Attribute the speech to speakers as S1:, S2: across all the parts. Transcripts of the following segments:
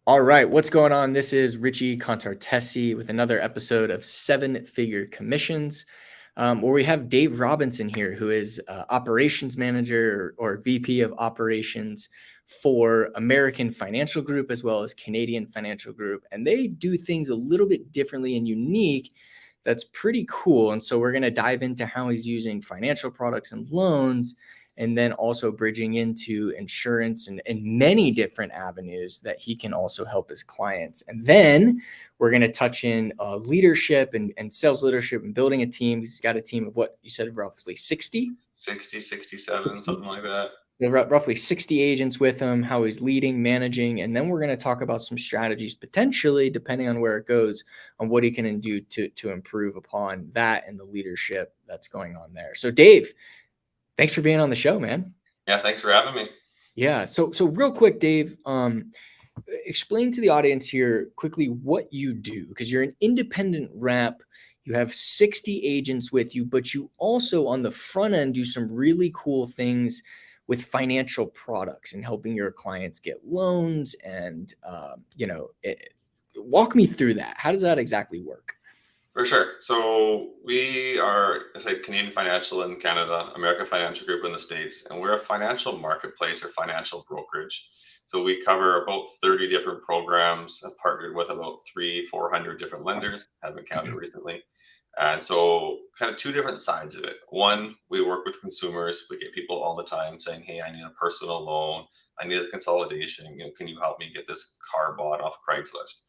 S1: All right, what's going on? This is Richie Contartesi with another episode of Seven Figure Commissions, where we have Dave Robinson here, who is operations manager or VP of operations for American Financial Group as well as Canadian Financial Group. And they do things a little bit differently and unique. That's pretty cool. And so we're going to dive into how he's using financial products and loans, and then also bridging into insurance and many different avenues that he can also help his clients. And then we're going to touch in leadership and sales leadership and building a team. He's got a team of what you said, roughly 60?
S2: 67, something like that.
S1: So roughly 60 agents with him, how he's leading, managing, and then we're going to talk about some strategies, potentially, depending on where it goes, on what he can do to improve upon that and the leadership that's going on there. So Dave, thanks for being on the show, man.
S2: Yeah, thanks for having me.
S1: Yeah. So real quick, Dave, explain to the audience here quickly what you do, because you're an independent rep. You have 60 agents with you, but you also on the front end do some really cool things with financial products and helping your clients get loans. And, walk me through that. How does that exactly work?
S2: For sure. So we are, I say, Canadian Financial in Canada, American Financial Group in the States, and we're a financial marketplace or financial brokerage. So we cover about 30 different programs. I've partnered with about 400 different lenders, haven't counted recently. And so kind of two different sides of it. One, we work with consumers. We get people all the time saying, hey, I need a personal loan. I need a consolidation. Can you help me get this car bought off Craigslist?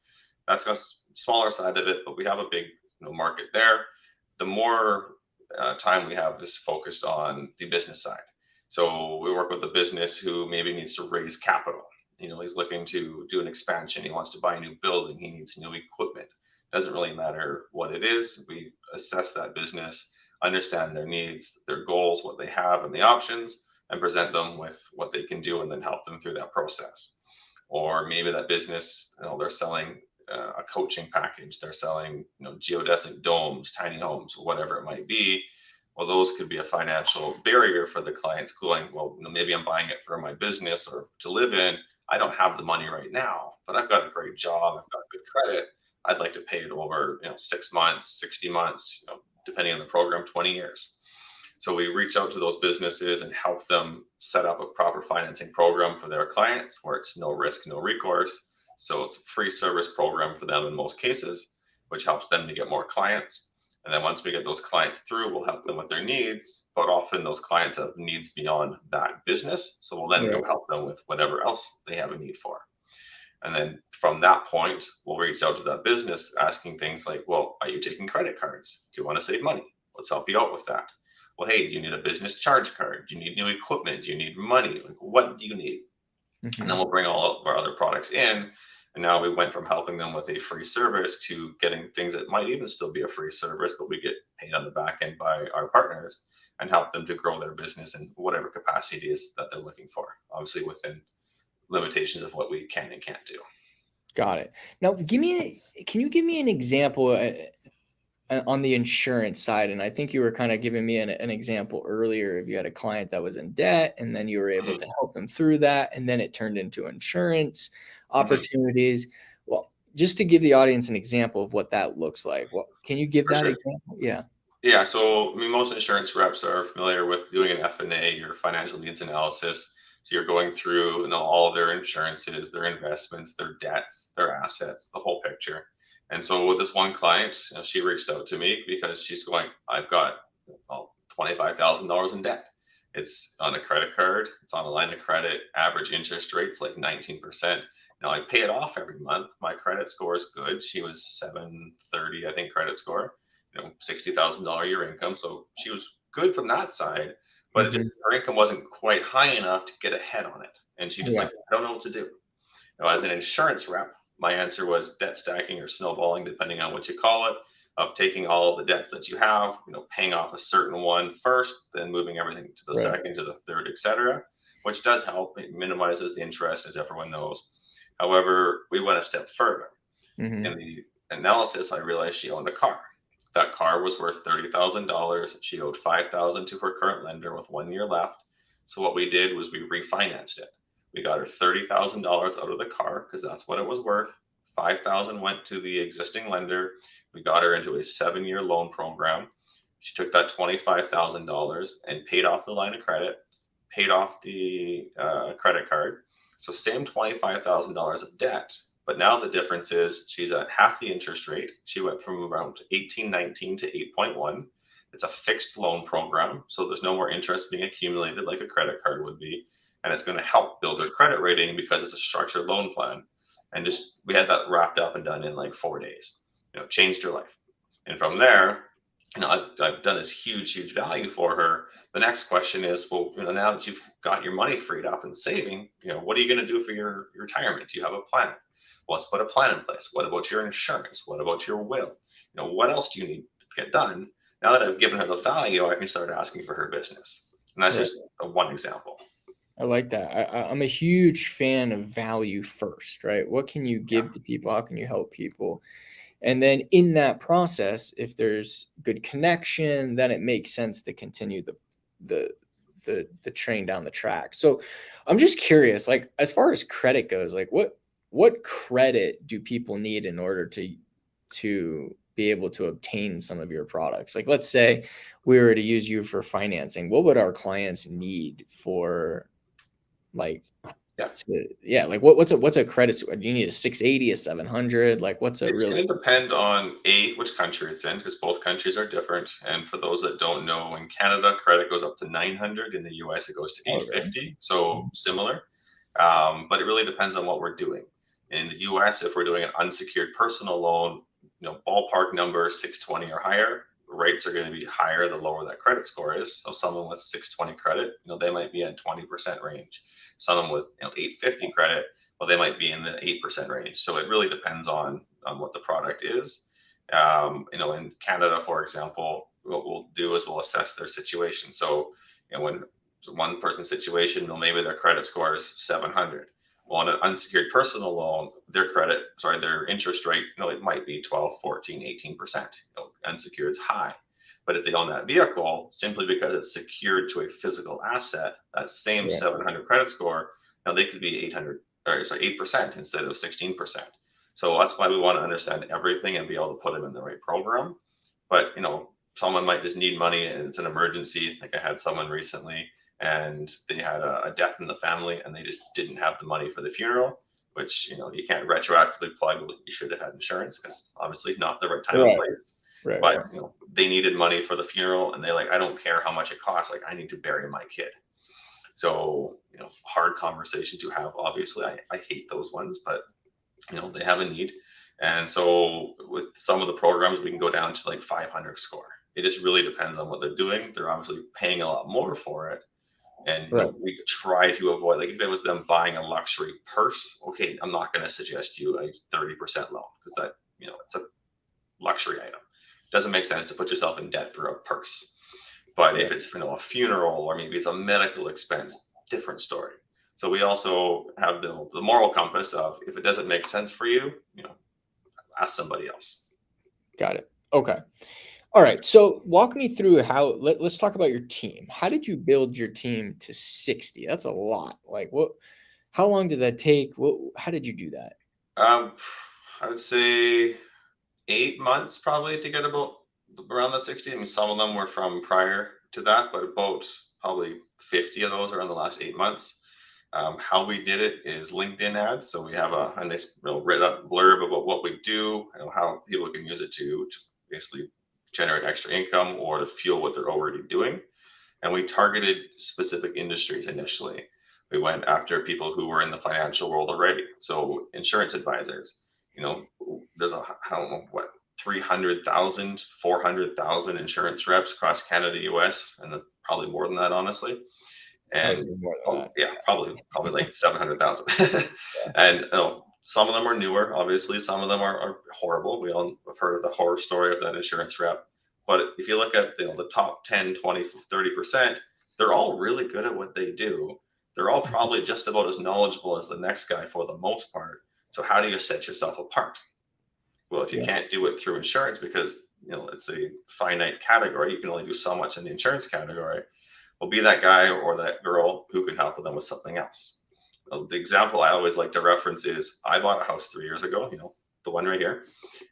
S2: That's a smaller side of it, but we have a big market there. The more time we have is focused on the business side. So we work with a business who maybe needs to raise capital. He's looking to do an expansion. He wants to buy a new building. He needs new equipment. Doesn't really matter what it is. We assess that business, understand their needs, their goals, what they have, and the options, and present them with what they can do, and then help them through that process. Or maybe that business, they're selling a coaching package. They're selling, geodesic domes, tiny homes, whatever it might be. Well, those could be a financial barrier for the clients going, well, maybe I'm buying it for my business or to live in. I don't have the money right now, but I've got a great job. I've got good credit. I'd like to pay it over, 6 months, 60 months, depending on the program, 20 years. So we reach out to those businesses and help them set up a proper financing program for their clients where it's no risk, no recourse. So it's a free service program for them in most cases, which helps them to get more clients. And then once we get those clients through, we'll help them with their needs. But often those clients have needs beyond that business. So we'll then go help them with whatever else they have a need for. And then from that point, we'll reach out to that business asking things like, well, are you taking credit cards? Do you want to save money? Let's help you out with that. Well, hey, do you need a business charge card? Do you need new equipment? Do you need money? Like, what do you need? Mm-hmm. And then we'll bring all of our other products in. And now we went from helping them with a free service to getting things that might even still be a free service, but we get paid on the back end by our partners and help them to grow their business in whatever capacity it is that they're looking for, obviously within limitations of what we can and can't do.
S1: Got it. Now, can you give me an example on the insurance side? And I think you were kind of giving me an example earlier. If you had a client that was in debt and then you were able to help them through that, and then it turned into insurance opportunities. Well, just to give the audience an example of what that looks like. Well, can you give that example? Yeah.
S2: Yeah. So most insurance reps are familiar with doing an F&A, or financial needs analysis. So you're going through all of their insurances, their investments, their debts, their assets, the whole picture. And so with this one client, she reached out to me because she's going, I've got $25,000 in debt. It's on a credit card. It's on a line of credit. Average interest rate's like 19%. Now I pay it off every month. My credit score is good. She was 730, I think, credit score. $60,000 a year income. So she was good from that side, but her income wasn't quite high enough to get ahead on it. And she just I don't know what to do. As an insurance rep, my answer was debt stacking or snowballing, depending on what you call it, of taking all of the debts that you have, paying off a certain one first, then moving everything to the second, to the third, etc., which does help. It minimizes the interest, as everyone knows. However, we went a step further. In the analysis, I realized she owned a car. That car was worth $30,000. She owed $5,000 to her current lender with 1 year left. So what we did was we refinanced it. We got her $30,000 out of the car because that's what it was worth. 5,000 went to the existing lender. We got her into a 7-year loan program. She took that $25,000 and paid off the line of credit, paid off the credit card. So same $25,000 of debt, but now the difference is she's at half the interest rate. She went from around 1819 to 8.1. It's a fixed loan program, so there's no more interest being accumulated like a credit card would be, and it's going to help build their credit rating because it's a structured loan plan. And just we had that wrapped up and done in like 4 days. Changed her life. And from there, I've done this huge value for her. The next question is, well, now that you've got your money freed up and saving, what are you going to do for your retirement? Do you have a plan? Well, let's put a plan in place. What about your insurance? What about your will? What else do you need to get done? Now that I've given her the value, I can start asking for her business. And that's just one example.
S1: I like that. I'm a huge fan of value first, right? What can you give to people? How can you help people? And then in that process, if there's good connection, then it makes sense to continue the train down the track. So I'm just curious, like as far as credit goes, like what credit do people need in order to be able to obtain some of your products? Like let's say we were to use you for financing, what would our clients need for like like what's a credit score? Do you need a 680, a 700? Like what's a
S2: It's
S1: really
S2: going to depend on which country it's in, because both countries are different. And for those that don't know, in Canada, credit goes up to 900. In the US, it goes to 850. So similar, but it really depends on what we're doing. In the US, if we're doing an unsecured personal loan, ballpark number 620 or higher, rates are going to be higher the lower that credit score is. So someone with 620 credit, they might be at 20% range. Someone with 850 credit, well, they might be in the 8% range. So it really depends on what the product is. In Canada, for example, what we'll do is we'll assess their situation. So, when one person's situation, maybe their credit score is 700. Well, on an unsecured personal loan, their interest rate, it might be 12, 14, 18%. Unsecured is high. But if they own that vehicle, simply because it's secured to a physical asset, that same 700 credit score, they could be 8% instead of 16%. So that's why we want to understand everything and be able to put them in the right program. But, someone might just need money and it's an emergency. Like I had someone recently and they had a death in the family and they just didn't have the money for the funeral, which, you can't retroactively plug with, you should have had insurance because obviously not the right time and place. But, they needed money for the funeral and they're like, I don't care how much it costs. Like I need to bury my kid. So, hard conversation to have. Obviously, I hate those ones, but, they have a need. And so with some of the programs, we can go down to like 500 score. It just really depends on what they're doing. They're obviously paying a lot more for it. And we try to avoid, like if it was them buying a luxury purse, okay, I'm not going to suggest you a 30% loan because that, it's a luxury item. It doesn't make sense to put yourself in debt for a purse. But if it's a funeral or maybe it's a medical expense, different story. So we also have the moral compass of if it doesn't make sense for you, ask somebody else.
S1: Got it. Okay. All right. So walk me through let's talk about your team. How did you build your team to 60? That's a lot. Like how long did that take? How did you do that?
S2: I would say 8 months probably to get around the 60. I mean, some of them were from prior to that, but about probably 50 of those are in the last 8 months. How we did it is LinkedIn ads. So we have a nice written up blurb about what we do and how people can use it to basically generate extra income or to fuel what they're already doing. And we targeted specific industries initially. We went after people who were in the financial world already. So insurance advisors, there's 300,000, 400,000 insurance reps across Canada, US, and probably more than that, honestly. And probably like 700,000. And some of them are newer, obviously. Some of them are horrible. We all have heard of the horror story of that insurance rep. But if you look at the top 10, 20, 30%, they're all really good at what they do. They're all probably just about as knowledgeable as the next guy for the most part. So how do you set yourself apart? Well, if you can't do it through insurance because it's a finite category, you can only do so much in the insurance category. Well, be that guy or that girl who can help them with something else. The example I always like to reference is I bought a house 3 years ago, the one right here.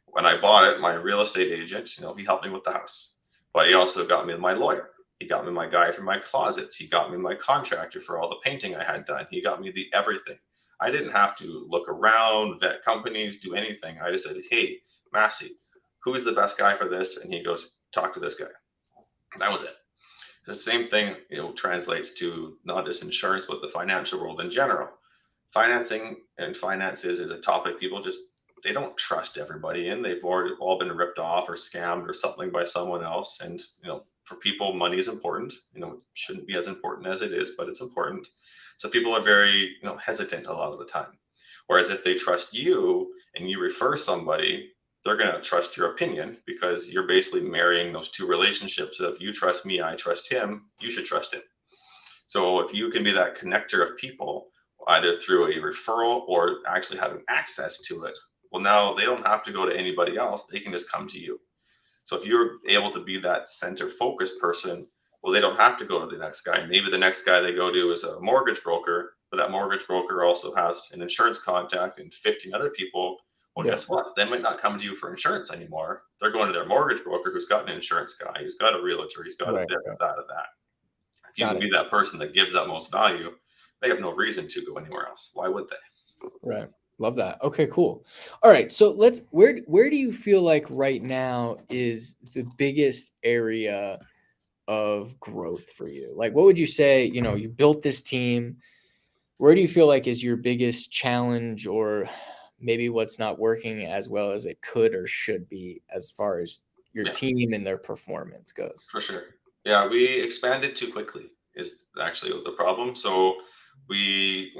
S2: When I bought it, my real estate agent, he helped me with the house, but he also got me my lawyer. He got me my guy for my closets. He got me my contractor for all the painting I had done. He got me the everything. I didn't have to look around, vet companies, do anything. I just said, hey, Massey, who is the best guy for this? And he goes, talk to this guy. That was it. The same thing, translates to not just insurance, but the financial world in general. Financing and finances is a topic people just they don't trust everybody in. They've already all been ripped off or scammed or something by someone else. And for people, money is important. It shouldn't be as important as it is, but it's important. So people are very hesitant a lot of the time. Whereas if they trust you and you refer somebody, they're going to trust your opinion because you're basically marrying those two relationships. So if you trust me, I trust him, you should trust him. So if you can be that connector of people, either through a referral or actually having access to it, well, now they don't have to go to anybody else. They can just come to you. So if you're able to be that center focused person, well, they don't have to go to the next guy. Maybe the next guy they go to is a mortgage broker, but that mortgage broker also has an insurance contact and 15 other people. Well, guess what? They might not come to you for insurance anymore. They're going to their mortgage broker who's got an insurance guy, he's got a realtor, he's got a this, that, and that. If you can be that person that gives that most value, they have no reason to go anywhere else. Why would they?
S1: Right. Love that. Okay, cool. All right. So where do you feel like right now is the biggest area of growth for you? Like, what would you say, you built this team. Where do you feel like is your biggest challenge, or maybe what's not working as well as it could or should be as far as your team and their performance goes?
S2: For sure. Yeah, we expanded too quickly is actually the problem. So we,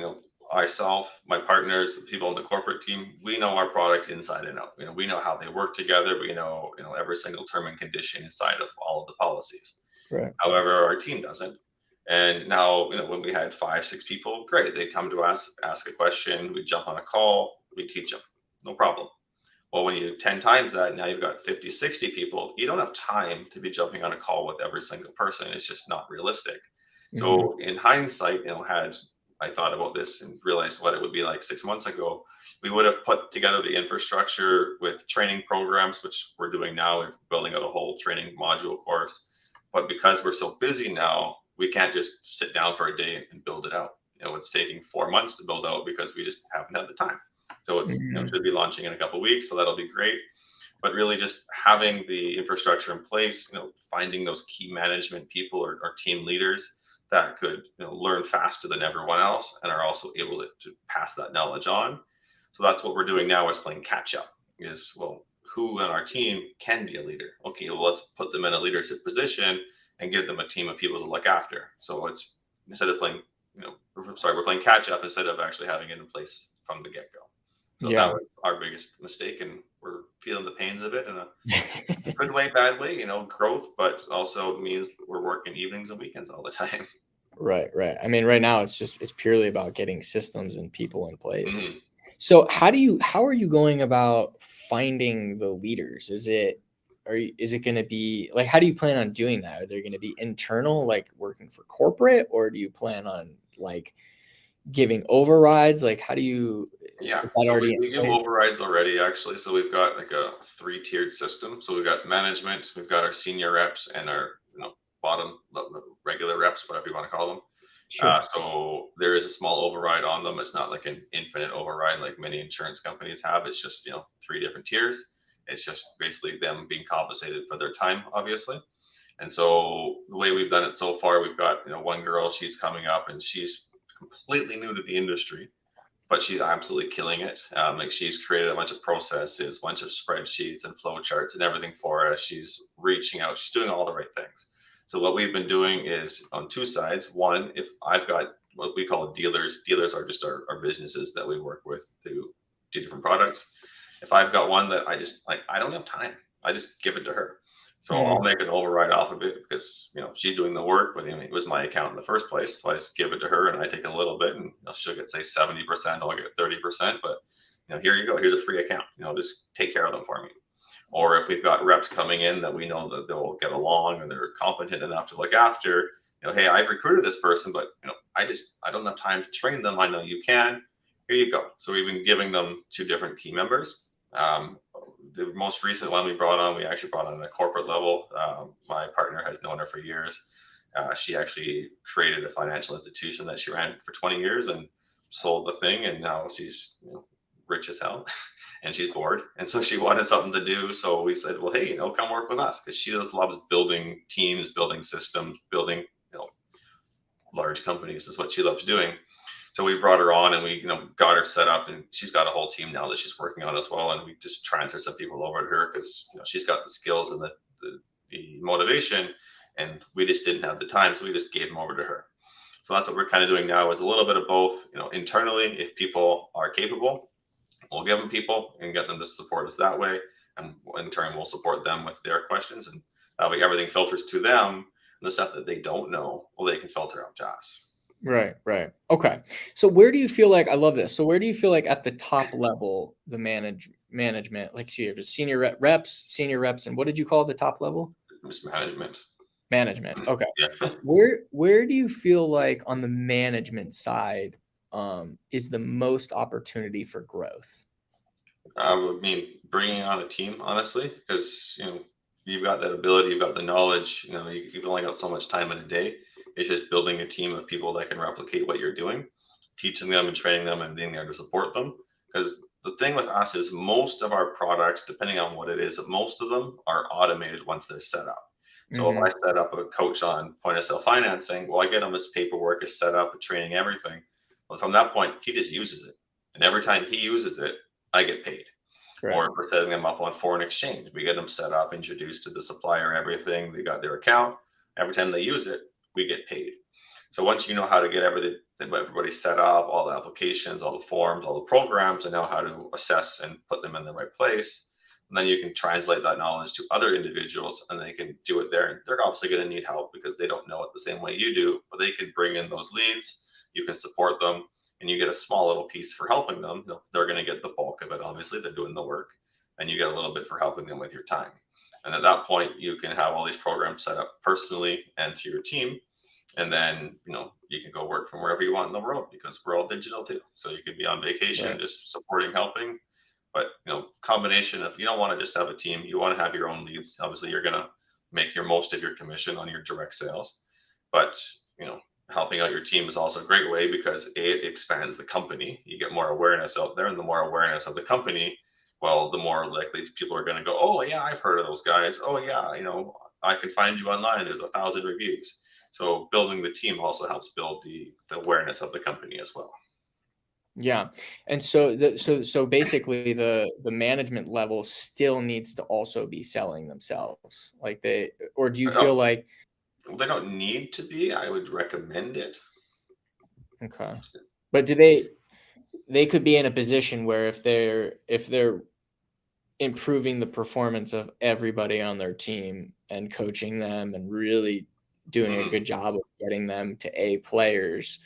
S2: myself, my partners, the people on the corporate team, we know our products inside and out. We know how they work together. We know, every single term and condition inside of all of the policies.
S1: Right.
S2: However, our team doesn't. And now, when we had 5, 6 people, great. They come to us, ask a question, we jump on a call, we teach them. No problem. Well, when you 10 times that, now you've got 50, 60 people. You don't have time to be jumping on a call with every single person. It's just not realistic. So in hindsight, had I thought about this and realized what it would be like 6 months ago, we would have put together the infrastructure with training programs, which we're doing now. We're building out a whole training module course. But because we're so busy now, we can't just sit down for a day and build it out. It's taking 4 months to build out because we just haven't had the time. So it's should be launching in a couple of weeks, so that'll be great. But really, just having the infrastructure in place, finding those key management people or team leaders that could learn faster than everyone else and are also able to pass that knowledge on. So that's what we're doing now is playing catch up. Is who on our team can be a leader? Okay, well, let's put them in a leadership position and give them a team of people to look after. So it's instead of playing, we're playing catch up instead of actually having it in place from the get go. So that was our biggest mistake, and we're feeling the pains of it in a good way, bad way, growth, but also means we're working evenings and weekends all the time.
S1: Right. I mean, right now it's purely about getting systems and people in place. So how are you going about finding the leaders? Is it going to be like, how do you plan on doing that? Are they going to be internal, like working for corporate, or do you plan on like giving overrides? Like, how do you?
S2: Yeah,
S1: is that
S2: so
S1: already
S2: we
S1: in
S2: do
S1: place?
S2: overrides already, actually. So we've got like a 3-tiered system. So we've got management, we've got our senior reps, and our bottom regular reps, whatever you want to call them.
S1: Sure.
S2: So there is a small override on them. It's not like an infinite override like many insurance companies have. It's just 3 different tiers. It's just basically them being compensated for their time, obviously. And so the way we've done it so far, we've got one girl. She's coming up, and she's completely new to the industry, but she's absolutely killing it. Like she's created a bunch of processes, a bunch of spreadsheets and flow charts and everything for us. She's reaching out. She's doing all the right things. So what we've been doing is on 2 sides. One, if I've got what we call dealers are just our businesses that we work with to do different products. If I've got one that I just like, I don't have time, I just give it to her. So I'll make an override off of it because she's doing the work, but it was my account in the first place. So I just give it to her, and I take a little bit, and she'll get say 70%, I'll get 30%. But here you go, here's a free account. Just take care of them for me. Or if we've got reps coming in that we know that they'll get along and they're competent enough to look after, hey, I've recruited this person, but I don't have time to train them. I know you can. Here you go. So we've been giving them 2 different key members. The most recent one we brought on, we actually brought on at a corporate level. My partner had known her for years. She actually created a financial institution that she ran for 20 years and sold the thing, and now she's rich as hell, and she's bored, and so she wanted something to do. So we said, well, hey, come work with us, because she just loves building teams, building systems, building large companies is what she loves doing. So we brought her on, and we got her set up, and she's got a whole team now that she's working on as well. And we just transferred some people over to her because she's got the skills and the motivation, and we just didn't have the time, so we just gave them over to her. So that's what we're kind of doing now, is a little bit of both. Internally, if people are capable, we'll give them people and get them to support us that way, and in turn we'll support them with their questions, and that way everything filters to them, and the stuff that they don't know, well, they can filter out to us.
S1: Right. Okay. So where do you feel like, I love this. So where do you feel like at the top level, the management, like you have senior reps, and what did you call the top level? Management. Okay.
S2: Yeah.
S1: Where do you feel like on the management side is the most opportunity for growth?
S2: I mean, bringing on a team, honestly, because you've got that ability, you've got the knowledge. You've only got so much time in a day. It's just building a team of people that can replicate what you're doing, teaching them and training them, and being there to support them. Because the thing with us is most of our products, depending on what it is, but most of them are automated once they're set up. So if I set up a coach on point of sale financing, well, I get him his paperwork, his setup, his training, everything. Well, from that point, he just uses it, and every time he uses it, I get paid.
S1: Right.
S2: Or if we're setting them up on foreign exchange, we get them set up, introduced to the supplier, everything. They got their account. Every time they use it, we get paid. So once you know how to get everybody set up, all the applications, all the forms, all the programs, and know how to assess and put them in the right place, and then you can translate that knowledge to other individuals, and they can do it there. And they're obviously going to need help because they don't know it the same way you do, but they can bring in those leads. You can support them, and you get a small little piece for helping them. They're going to get the bulk of it. Obviously, they're doing the work, and you get a little bit for helping them with your time. And at that point, you can have all these programs set up personally and through your team. And then, you can go work from wherever you want in the world, because we're all digital too. So you could be on vacation, right, just supporting, helping. But, combination of, you don't want to just have a team. You want to have your own leads. Obviously, you're going to make your most of your commission on your direct sales. But, helping out your team is also a great way, because it expands the company. You get more awareness out there, and the more awareness of the company, well, the more likely people are going to go, oh yeah, I've heard of those guys. Oh yeah, I can find you online. There's 1,000 reviews. So building the team also helps build the awareness of the company as well.
S1: Yeah. And so basically the management level still needs to also be selling themselves. Or do you feel like
S2: they don't need to be? I would recommend it.
S1: Okay. But do they could be in a position where if they're improving the performance of everybody on their team and coaching them and really doing a good job of getting them to A players,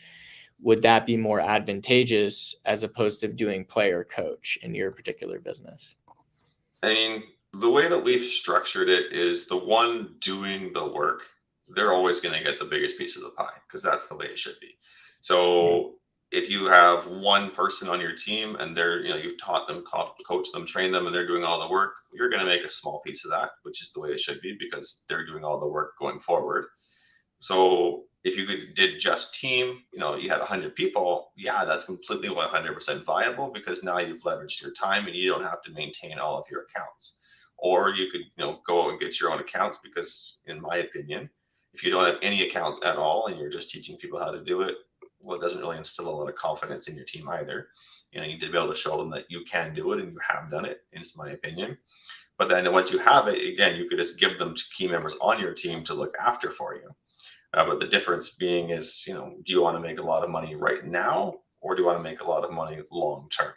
S1: would that be more advantageous as opposed to doing player coach in your particular business?
S2: I mean, the way that we've structured it is the one doing the work, they're always going to get the biggest piece of the pie, because that's the way it should be. So if you have one person on your team and they're, you've taught them, coach them, train them, and they're doing all the work, you're going to make a small piece of that, which is the way it should be, because they're doing all the work going forward. So if you did just team, you had 100 people, yeah, that's completely 100% viable, because now you've leveraged your time and you don't have to maintain all of your accounts. Or you could, go and get your own accounts, because in my opinion, if you don't have any accounts at all and you're just teaching people how to do it, well, it doesn't really instill a lot of confidence in your team either. You need to be able to show them that you can do it and you have done it, in my opinion. But then once you have it, again, you could just give them to key members on your team to look after for you. But the difference being is, do you want to make a lot of money right now, or do you want to make a lot of money long term?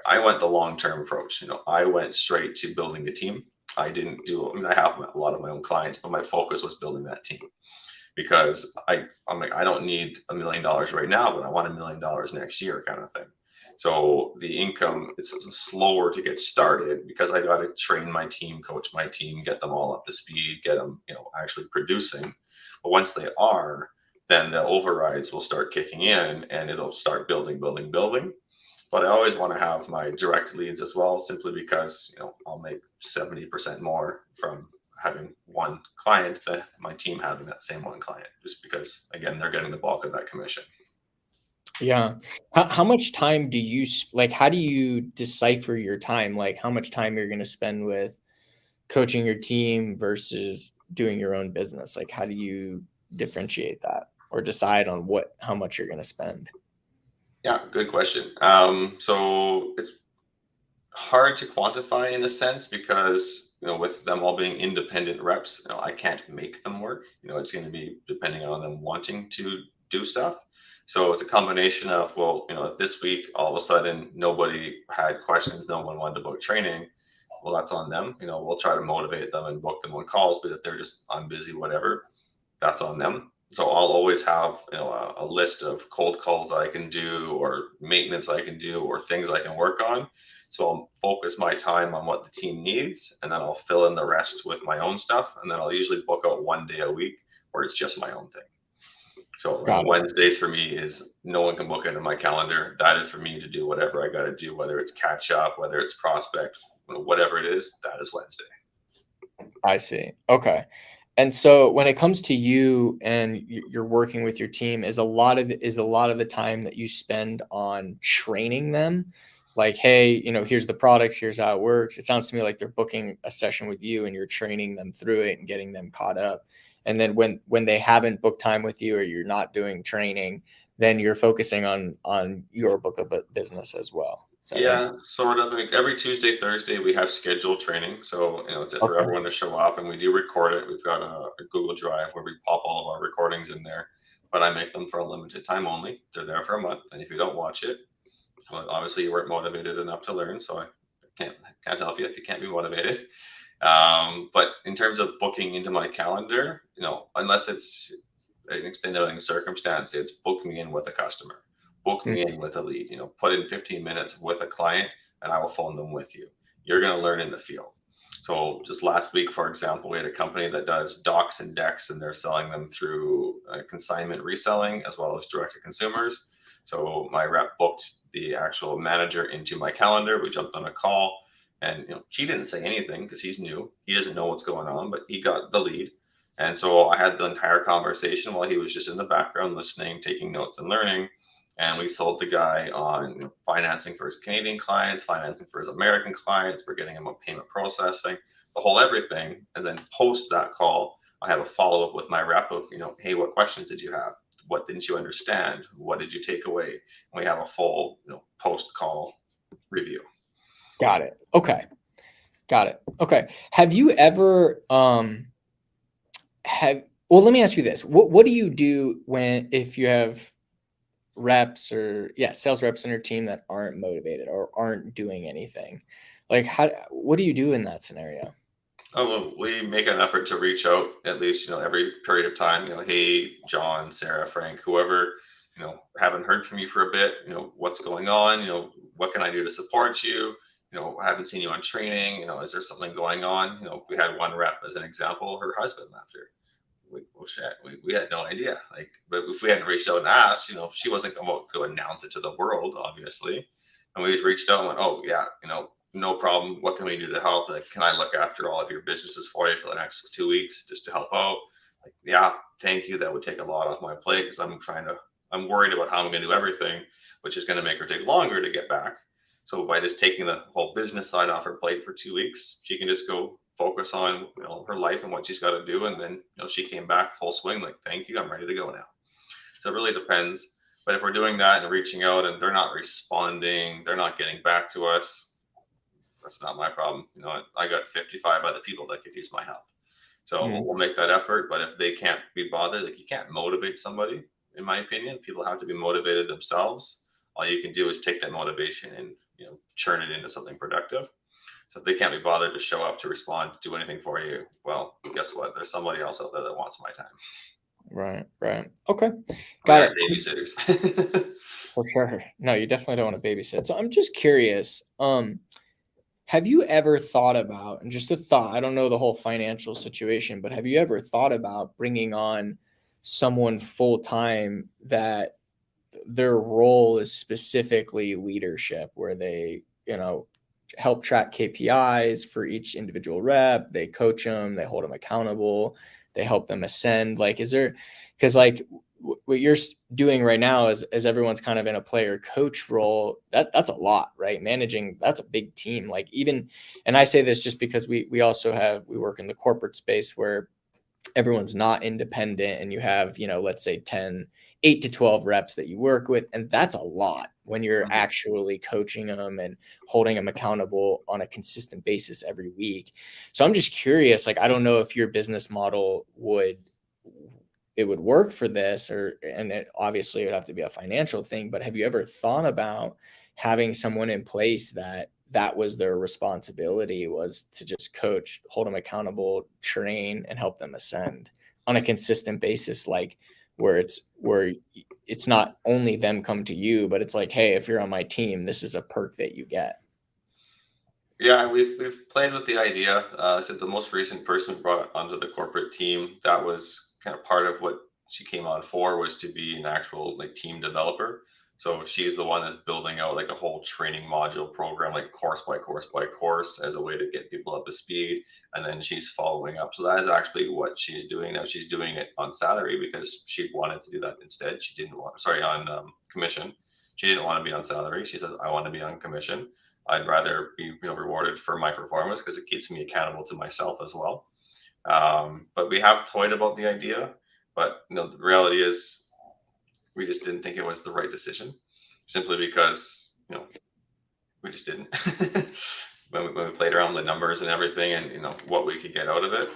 S2: I went the long term approach. I went straight to building a team. I have a lot of my own clients, but my focus was building that team, because I'm like, I don't need $1 million right now, but I want $1 million next year, kind of thing. So the income is slower to get started, because I got to train my team, coach my team, get them all up to speed, get them, actually producing. But once they are, then the overrides will start kicking in and it'll start building, building, building. But I always want to have my direct leads as well, simply because I'll make 70% more from having one client than my team having that same one client, just because again they're getting the bulk of that commission.
S1: Yeah. How much time do you like, how do you decipher your time? Like how much time you're going to spend with coaching your team versus doing your own business? Like how do you differentiate that or decide on how much you're going to spend?
S2: Yeah, good question. So it's hard to quantify in a sense because with them all being independent reps, I can't make them work. It's going to be depending on them wanting to do stuff. So it's a combination of, well, this week all of a sudden nobody had questions, no one wanted to book training. Well, that's on them. We'll try to motivate them and book them on calls, but if they're just, I'm busy, whatever, that's on them. So I'll always have a list of cold calls I can do, or maintenance I can do, or things I can work on. So I'll focus my time on what the team needs, and then I'll fill in the rest with my own stuff. And then I'll usually book out one day a week where it's just my own thing. So like
S1: Got it.
S2: Wednesdays for me is no one can book into my calendar. That is for me to do whatever I got to do, whether it's catch up, whether it's prospect, whatever it is. That is Wednesday.
S1: I see. Okay. And so when it comes to you and you're working with your team, is a lot of the time that you spend on training them? Like, hey, here's the products, here's how it works. It sounds to me like they're booking a session with you and you're training them through it and getting them caught up. And then when they haven't booked time with you or you're not doing training, then you're focusing on your book of business as well. Is that right?
S2: Yeah, sort of. Like every Tuesday, Thursday, we have scheduled training. So, it's for
S1: Okay.
S2: everyone to show up, and we do record it. We've got a Google Drive where we pop all of our recordings in there, but I make them for a limited time only. They're there for a month. And if you don't watch it, well, obviously you weren't motivated enough to learn. So I can't help you if you can't be motivated. But in terms of booking into my calendar, unless it's an extenuating circumstance, it's book me in with a customer, book me in with a lead, put in 15 minutes with a client and I will phone them with you. You're going to learn in the field. So just last week, for example, we had a company that does docks and decks, and they're selling them through consignment reselling as well as direct to consumers. So my rep booked the actual manager into my calendar. We jumped on a call, and he didn't say anything because he's new. He doesn't know what's going on, but he got the lead. And so I had the entire conversation while he was just in the background listening, taking notes and learning. And we sold the guy on financing for his Canadian clients, financing for his American clients. We're getting him on payment processing, the whole everything. And then post that call, I have a follow up with my rep of, hey, what questions did you have? What didn't you understand? What did you take away? And we have a full, post call review.
S1: Got it. Okay. Got it. Okay. Have you ever well, let me ask you this. What do you do if you have reps or sales reps in your team that aren't motivated or aren't doing anything? Like what do you do in that scenario?
S2: Oh, well, we make an effort to reach out at least, every period of time, hey, John, Sarah, Frank, whoever, haven't heard from you for a bit, what's going on? What can I do to support you? I haven't seen you on training, is there something going on? We had one rep as an example, her husband left her. We had no idea. Like, but if we hadn't reached out and asked, she wasn't going to go announce it to the world, obviously. And we just reached out and went, oh yeah, no problem. What can we do to help? Like, can I look after all of your businesses for you for the next 2 weeks just to help out? Like, yeah, thank you. That would take a lot off my plate because I'm worried about how I'm going to do everything, which is going to make her take longer to get back. So by just taking the whole business side off her plate for 2 weeks, she can just go focus on her life and what she's got to do. And then she came back full swing, like, thank you, I'm ready to go now. So it really depends. But if we're doing that and reaching out and they're not responding, they're not getting back to us, that's not my problem. I got 55 other people that could use my help. So we'll make that effort. But if they can't be bothered, like, you can't motivate somebody, in my opinion. People have to be motivated themselves. All you can do is take that motivation and churn it into something productive. So if they can't be bothered to show up, to respond, to do anything for you, well, guess what? There's somebody else out there that wants my time.
S1: Right. Okay.
S2: We
S1: Got
S2: aren't
S1: it.
S2: babysitters.
S1: For sure. No, you definitely don't want to babysit. So I'm just curious, have you ever thought about, and just a thought, I don't know the whole financial situation, but have you ever thought about bringing on someone full time that their role is specifically leadership, where they, help track KPIs for each individual rep, they coach them, they hold them accountable, they help them ascend. Like, is there, because like what you're doing right now is, as everyone's kind of in a player coach role, that's a lot, right? Managing, that's a big team. Like, even, and I say this just because we also we work in the corporate space where everyone's not independent, and you have, let's say 8 to 12 reps that you work with, and that's a lot when you're
S2: Mhm.
S1: actually coaching them and holding them accountable on a consistent basis every week. So I'm just curious, like, I don't know if your business model would work for this, or, and it obviously would have to be a financial thing, but have you ever thought about having someone in place that was their responsibility, was to just coach, hold them accountable, train, and help them ascend on a consistent basis, like where it's not only them come to you, but it's like, hey, if you're on my team, this is a perk that you get.
S2: Yeah, we've played with the idea. So the most recent person we brought onto the corporate team, that was kind of part of what she came on for, was to be an actual like team developer. So she's the one that's building out like a whole training module program, like course by course by course, as a way to get people up to speed. And then she's following up. So that is actually what she's doing now. She's doing it on salary because she wanted to do that instead. She didn't want, sorry, on commission. She didn't want to be on salary. She said, I want to be on commission. I'd rather be rewarded for my performance because it keeps me accountable to myself as well. But we have toyed about the idea, but the reality is we just didn't think it was the right decision, simply because we just didn't. When we played around with the numbers and everything, and what we could get out of it,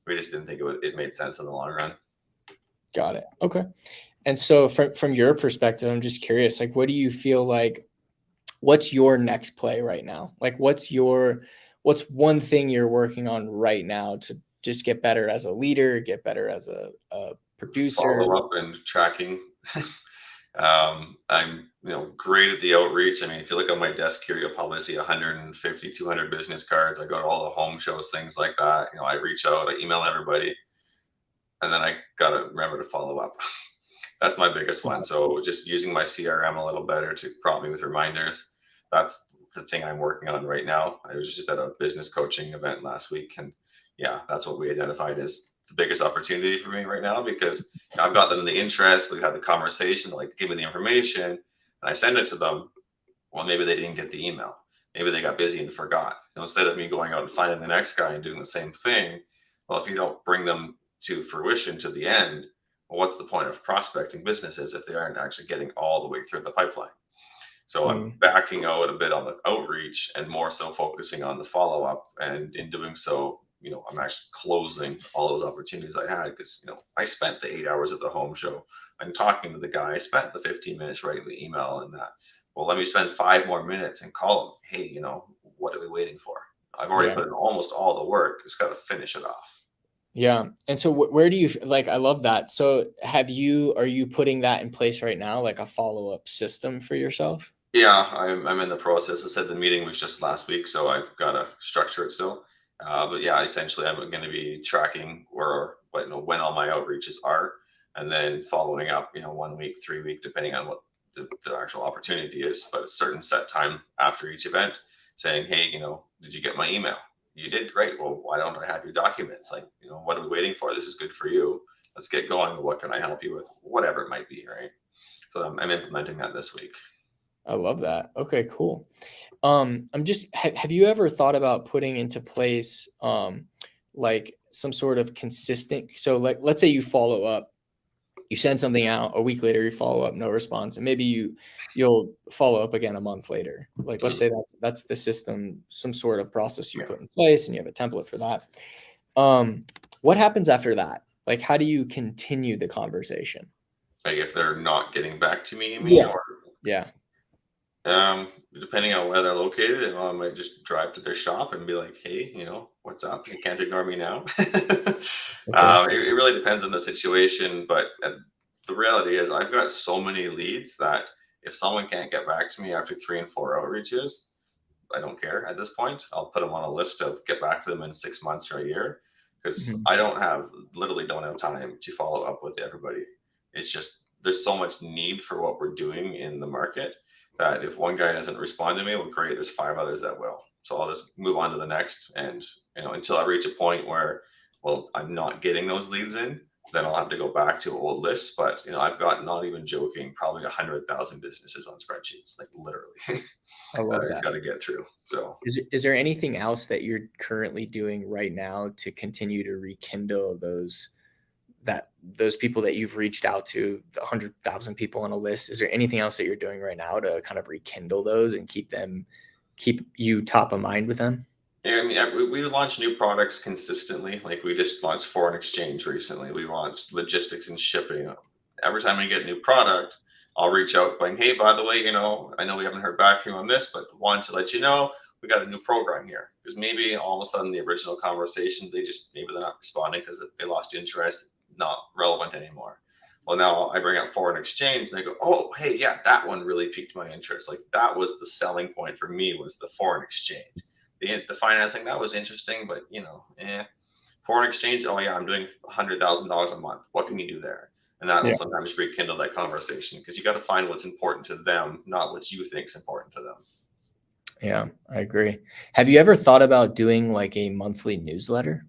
S2: we just didn't think it made sense in the long run.
S1: Got it. Okay. And so from your perspective, I'm just curious, like, what do you feel like, what's your next play right now? Like, what's one thing you're working on right now to just get better as a leader, get better as a producer?
S2: Follow up and tracking. I'm great at the outreach. I mean, if you look on my desk here, you'll probably see 150, 200 business cards. I go to all the home shows, things like that. I reach out, I email everybody, and then I gotta remember to follow up. That's my biggest one. So just using my CRM a little better to prompt me with reminders. That's the thing I'm working on right now. I was just at a business coaching event last week, and yeah, that's what we identified as the biggest opportunity for me right now, because I've got them the interest. We've had the conversation, like give me the information, and I send it to them. Well, maybe they didn't get the email. Maybe they got busy and forgot. Instead of me going out and finding the next guy and doing the same thing, well, if you don't bring them to fruition to the end, well, what's the point of prospecting businesses if they aren't actually getting all the way through the pipeline? So I'm
S1: Mm,
S2: backing out a bit on the outreach and more so focusing on the follow up. And in doing so, I'm actually closing all those opportunities I had, because, I spent the 8 hours at the home show. I'm talking to the guy. I spent the 15 minutes writing the email and that. Well, let me spend 5 more minutes and call him. Hey, what are we waiting for? I've already
S1: yeah.
S2: put in almost all the work. Just got to finish it off.
S1: Yeah. And so where do you like, I love that. So are you putting that in place right now, like a follow-up system for yourself?
S2: Yeah, I'm in the process. I said the meeting was just last week, so I've got to structure it still. But yeah, essentially, I'm going to be tracking when all my outreaches are, and then following up, 1 week, 3 week, depending on what the actual opportunity is. But a certain set time after each event, saying, hey, did you get my email? You did, great. Well, why don't I have your documents? Like, what are we waiting for? This is good for you. Let's get going. What can I help you with? Whatever it might be, right? So I'm implementing that this week.
S1: I love that. Okay, cool. I'm just have you ever thought about putting into place like some sort of consistent, so like let's say you follow up, you send something out a week later, you follow up, no response, and maybe you'll follow up again a month later. Like, let's
S2: Mhm.
S1: say that's the system, some sort of process you
S2: Yeah.
S1: put in place and you have a template for that. Um, what happens after that? Like, how do you continue the conversation?
S2: Like if they're not getting back to me, you mean?
S1: Yeah.
S2: Or
S1: Yeah.
S2: depending on where they're located, I might just drive to their shop and be like, hey, what's up? You can't ignore me now.
S1: Okay.
S2: It really depends on the situation, but the reality is I've got so many leads that if someone can't get back to me after 3 and 4 outreaches, I don't care at this point. I'll put them on a list of get back to them in 6 months or a year, because
S1: Mhm.
S2: I literally don't have time to follow up with everybody. It's just there's so much need for what we're doing in the market that if one guy doesn't respond to me, well, great, there's five others that will. So I'll just move on to the next, and until I reach a point where, well, I'm not getting those leads in, then I'll have to go back to old lists. But I've got, not even joking, probably 100,000 businesses on spreadsheets, like literally,
S1: I
S2: that
S1: love
S2: I just
S1: that.
S2: got to get through. So
S1: Is there anything else that you're currently doing right now to continue to rekindle those people that you've reached out to, the 100,000 people on a list? Is there anything else that you're doing right now to kind of rekindle those and keep you top of mind with them?
S2: yeah, I mean, we launch new products consistently. Like we just launched foreign exchange recently. We launched logistics and shipping. Every time we get a new product, I'll reach out going, "Hey, by the way, I know we haven't heard back from you on this, but wanted to let you know we got a new program here." Because maybe all of a sudden the original conversation, maybe they're not responding because they lost interest, not relevant anymore. Well, now I bring up foreign exchange, and they go, "Oh, hey, yeah, that one really piqued my interest. Like that was the selling point for me, was the foreign exchange." The financing, that was interesting, but foreign exchange. Oh yeah, I'm doing $100,000 a month. What can you do there? And that will
S1: Yeah.
S2: sometimes rekindle that conversation, because you got to find what's important to them, not what you think is important to them.
S1: Yeah, I agree. Have you ever thought about doing like a monthly newsletter?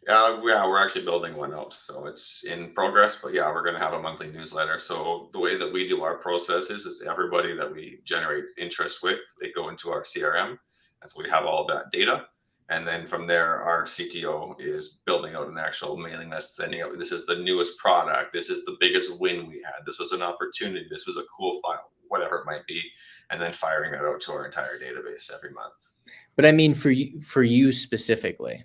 S2: Yeah, we're actually building one out, so it's in progress. But yeah, we're going to have a monthly newsletter. So the way that we do our processes is everybody that we generate interest with, they go into our CRM, and so we have all of that data. And then from there, our CTO is building out an actual mailing list, sending out, this is the newest product, this is the biggest win we had, this was an opportunity, this was a cool file, whatever it might be, and then firing it out to our entire database every month.
S1: But I mean, for you specifically,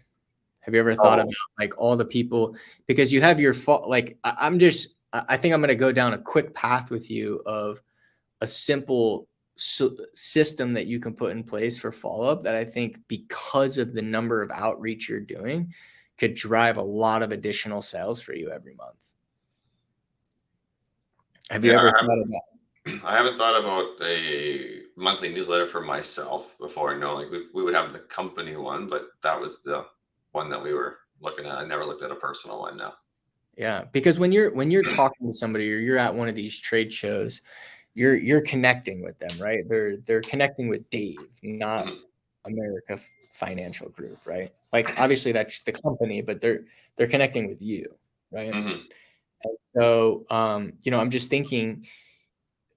S1: have you ever thought about
S2: Oh,
S1: like all the people, because you have your fault? Like I'm just, I think I'm going to go down a quick path with you of a simple system that you can put in place for follow up that I think, because of the number of outreach you're doing, could drive a lot of additional sales for you every month. Have you
S2: yeah,
S1: ever thought about?
S2: I haven't thought about a monthly newsletter for myself before. No, like we would have the company one, but that was the one that we were looking at. I never looked at a personal one now.
S1: Yeah, because when you're talking to somebody or you're at one of these trade shows, you're connecting with them, right? They're connecting with Dave, not
S2: Mhm,
S1: America Financial Group, right? Like obviously that's the company, but they're connecting with you, right?
S2: mhm,
S1: And so I'm just thinking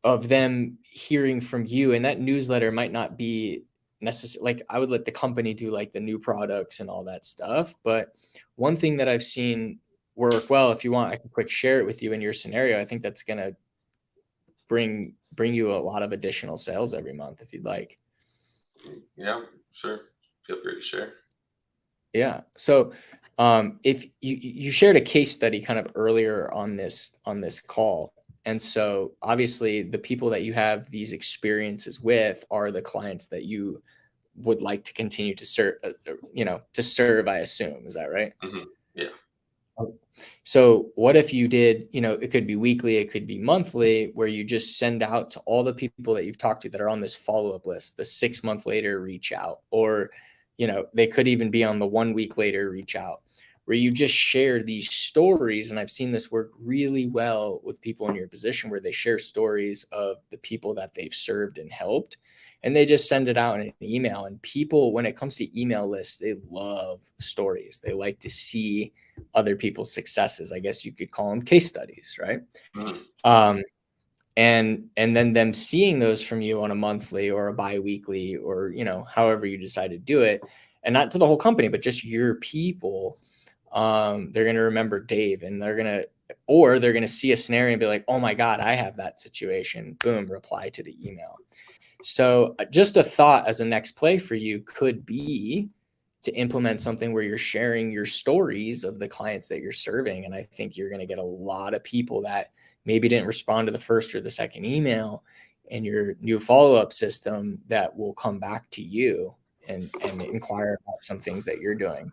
S1: of them hearing from you, and that newsletter might not be necessary. Like I would let the company do like the new products and all that stuff. But one thing that I've seen work well, if you want, I can quick share it with you in your scenario. I think that's gonna bring you a lot of additional sales every month if you'd like.
S2: yeah, sure. Feel free to share.
S1: Yeah. So if you shared a case study kind of earlier on this call. And so obviously the people that you have these experiences with are the clients that you would like to continue to serve, to serve, I assume. Is that right?
S2: Yeah.
S1: So what if you did, it could be weekly, it could be monthly, where you just send out to all the people that you've talked to that are on this follow-up list, the 6 month later reach out, or, they could even be on the 1 week later reach out, where you just share these stories. And I've seen this work really well with people in your position, where they share stories of the people that they've served and helped. And they just send it out in an email. And people, when it comes to email lists, they love stories. They like to see other people's successes. I guess you could call them case studies, right?
S2: Mhm.
S1: Um, and then them seeing those from you on a monthly or a biweekly, or however you decide to do it, and not to the whole company, but just your people. They're gonna remember Dave, and they're gonna see a scenario and be like, "Oh my God, I have that situation." Boom, reply to the email. So just a thought as a next play for you could be to implement something where you're sharing your stories of the clients that you're serving. And I think you're going to get a lot of people that maybe didn't respond to the first or the second email in your new follow-up system that will come back to you and inquire about some things that you're doing.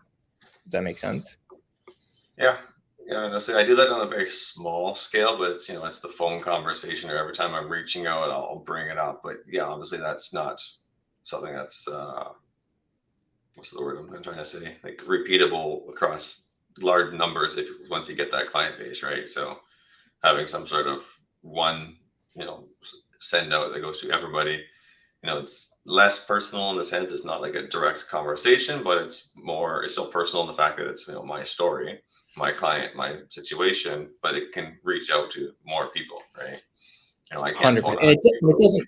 S1: Does that make sense?
S2: Yeah. Yeah. And I say I do that on a very small scale, but it's the phone conversation, or every time I'm reaching out, I'll bring it up. But yeah, obviously that's not something that's what's the word I'm trying to say? Like repeatable across large numbers if once you get that client base, right? So having some sort of one, send out that goes to everybody. It's less personal in the sense it's not like a direct conversation, but it's still personal in the fact that it's my story, my client, my situation, but it can reach out to more people, right? I can't phone
S1: 100%.
S2: a hundred
S1: And it
S2: people.
S1: doesn't,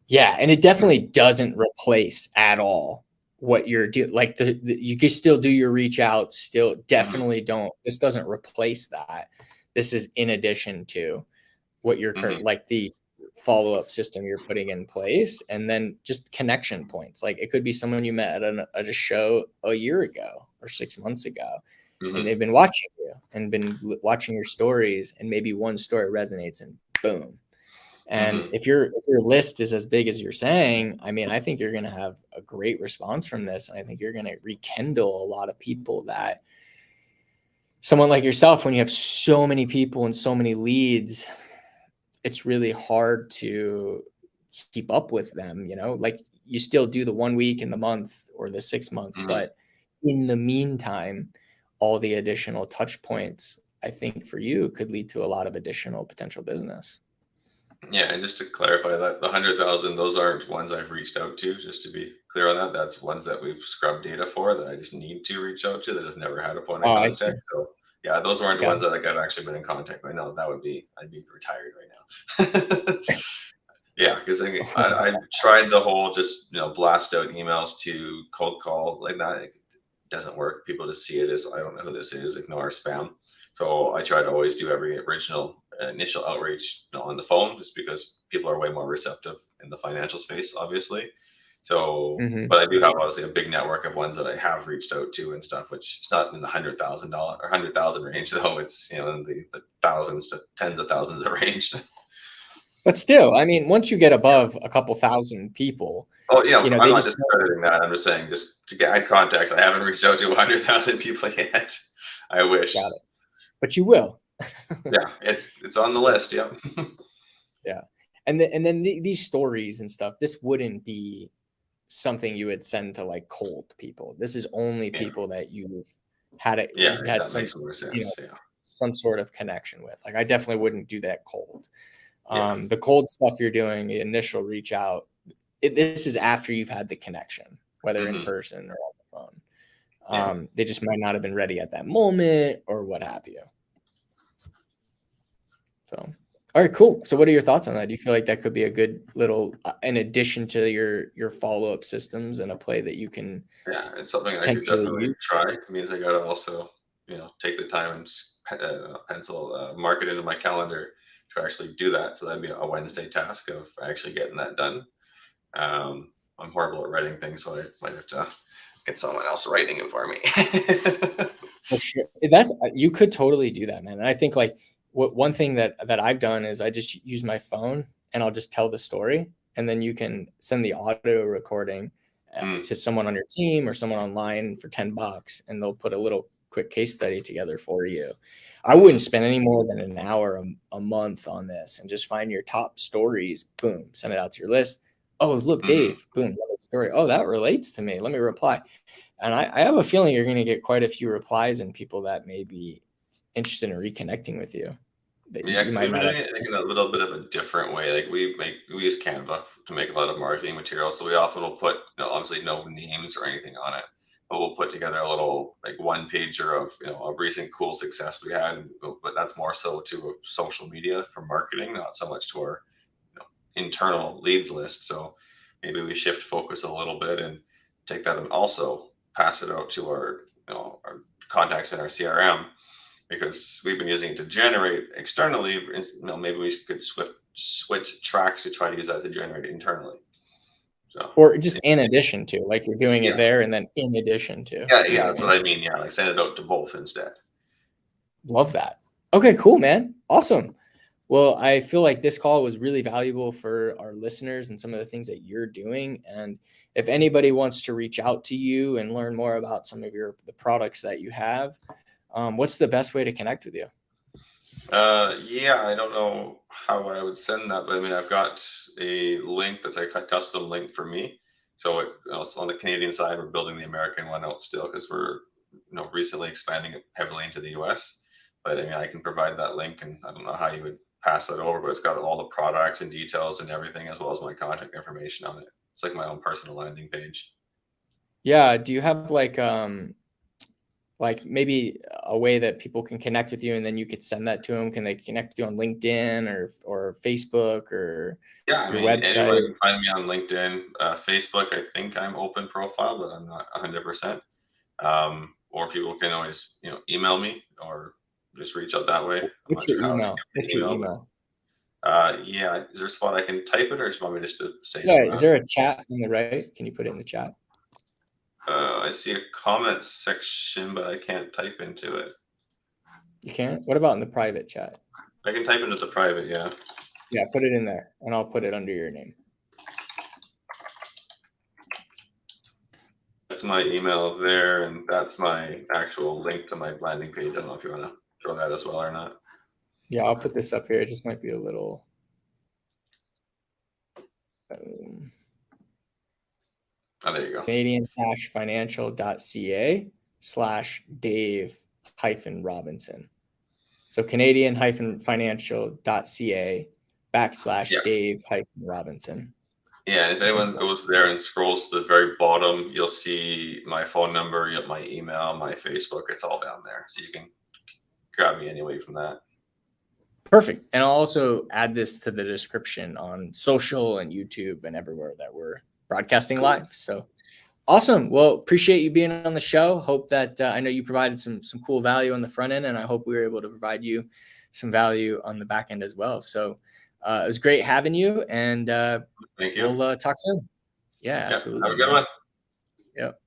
S1: yeah, and it definitely doesn't replace at all what you're doing. Like you can still do your reach out, still
S2: Hmm.
S1: definitely don't. This doesn't replace that. This is in addition to what you're
S2: Hmm.
S1: like the follow up system you're putting in place, and then just connection points. Like it could be someone you met at a show a year ago or 6 months ago, and
S2: Hmm.
S1: they've been watching you and been watching your stories, and maybe one story resonates, and boom. And
S2: Hmm.
S1: if your list is as big as you're saying, I mean, I think you're going to have a great response from this, and I think you're going to rekindle a lot of people that someone like yourself, when you have so many people and so many leads, it's really hard to keep up with them, like you still do the 1 week in the month or the 6 month,
S2: Hmm.
S1: but in the meantime, all the additional touch points, I think for you could lead to a lot of additional potential business.
S2: Yeah, and just to clarify that the 100,000, those aren't ones I've reached out to. Just to be clear on that, that's ones that we've scrubbed data for that I just need to reach out to that have never had a point of
S1: Oh, I see.
S2: contact. So yeah, those weren't
S1: Got
S2: ones
S1: it.
S2: that like I've actually been in contact with. No, I'd be retired right now. Yeah, because I tried the whole just blast out emails to cold call like that. It doesn't work. People just see it as I don't know who this is, ignore spam. So I try to always do every original initial outreach on the phone, just because people are way more receptive in the financial space, obviously. So,
S1: Mhm.
S2: but I do have obviously a big network of ones that I have reached out to and stuff, which it's not in the $100,000 or 100,000 range though. It's in the thousands to tens of thousands of range.
S1: But still, I mean, once you get above a couple thousand people,
S2: Oh, I'm
S1: they
S2: not
S1: just
S2: discrediting that. I'm just saying, just to get context, I haven't reached out to 100,000 people yet. I wish.
S1: got it. But you will.
S2: Yeah, it's on the list. Yep.
S1: Yeah. And then these stories and stuff, this wouldn't be something you would send to like cold people. This is only
S2: Yeah.
S1: people that
S2: Yeah,
S1: you've had
S2: that makes more sense. Yeah.
S1: some sort of connection with. Like I definitely wouldn't do that cold.
S2: Yeah.
S1: The cold stuff you're doing, the initial reach out, this is after you've had the connection, whether in
S2: Hmm.
S1: person or on the phone.
S2: Yeah.
S1: They just might not have been ready at that moment or what have you. So, all right, cool. So, what are your thoughts on that? Do you feel like that could be a good little, in addition to your follow up systems and a play that you can
S2: Yeah. It's something I could
S1: potentially
S2: definitely
S1: use?
S2: try. It means I gotta also, take the time and pencil mark it into my calendar to actually do that. So that'd be a Wednesday task of actually getting that done. I'm horrible at writing things, so I might have to get someone else writing it for me.
S1: For sure. That's you could totally do that, man. And I think like one thing that I've done is I just use my phone and I'll just tell the story, and then you can send the audio recording
S2: Mm,
S1: to someone on your team or someone online for $10, and they'll put a little quick case study together for you. I wouldn't
S2: mhm,
S1: spend any more than an hour a month on this, and just find your top stories. Boom, send it out to your list. Oh, look,
S2: mhm.
S1: Dave. Boom, another story. Oh, that relates to me. Let me reply. And I have a feeling you're going to get quite a few replies and people that may be interested in reconnecting with you that
S2: Yeah,
S1: you
S2: because
S1: might
S2: we've been
S1: not have.
S2: doing it like in a little bit of a different way. Like we use Canva to make a lot of marketing material, so we often will put obviously no names or anything on it, but we'll put together a little like one pager of a recent cool success we had, but that's more so to social media for marketing, not so much to our internal leads list. So maybe we shift focus a little bit and take that and also pass it out to our contacts in our CRM, because we've been using it to generate externally. Maybe we could switch tracks to try to use that to generate internally. So
S1: Or just in addition to, like you're doing it
S2: yeah,
S1: there and then in addition to. You
S2: yeah,
S1: know what I
S2: that's what
S1: mean?
S2: I mean. Yeah, like send it out to both instead.
S1: Love that. Okay, cool, man. Awesome. Well, I feel like this call was really valuable for our listeners and some of the things that you're doing. And if anybody wants to reach out to you and learn more about some of the products that you have, what's the best way to connect with you?
S2: Yeah, I don't know how I would send that, but I mean, I've got a link that's a custom link for me. So, so on the Canadian side, we're building the American one out still because we're recently expanding it heavily into the US. But I mean, I can provide that link, and I don't know how you would pass that over, but it's got all the products and details and everything, as well as my contact information on it. It's like my own personal landing page.
S1: Yeah. Do you have like maybe a way that people can connect with you, and then you could send that to them? Can they connect with you on LinkedIn or Facebook or
S2: Yeah, I
S1: your
S2: mean, anyone
S1: website?
S2: can find me on LinkedIn, Facebook. I think I'm open profile, but I'm not 100%. Or people can always, email me or just reach out that way. I'm
S1: What's
S2: not
S1: your
S2: sure how to
S1: email?
S2: get
S1: What's
S2: the
S1: your
S2: email,
S1: email?
S2: but yeah, is there a spot I can type it, or just want me just to say it
S1: Yeah.
S2: out
S1: Is
S2: loud?
S1: there a chat on the right? Can you put it in the chat?
S2: I see a comment section, but I can't type into it.
S1: You can't? What about in the private chat?
S2: I can type into the private, yeah.
S1: Yeah, put it in there, and I'll put it under your name.
S2: That's my email there, and that's my actual link to my landing page. I don't know if you want to throw that as well or not.
S1: Yeah, I'll put this up here. It just might be a little.
S2: Oh, there you go.
S1: Canadian-financial.ca/Dave-Robinson. So Canadian-financial.ca/
S2: Yeah.
S1: Dave-Robinson.
S2: Yeah, and if anyone goes there and scrolls to the very bottom, you'll see my phone number, my email, my Facebook. It's all down there, so you can grab me anyway from that.
S1: Perfect. And I'll also add this to the description on social and YouTube and everywhere that we're broadcasting live. So awesome. Well, appreciate you being on the show. Hope that I know you provided some cool value on the front end, and I hope we were able to provide you some value on the back end as well. So it was great having you, and
S2: Thank you.
S1: we'll talk soon. Yeah,
S2: Yeah,
S1: absolutely.
S2: have a good one.
S1: Yep.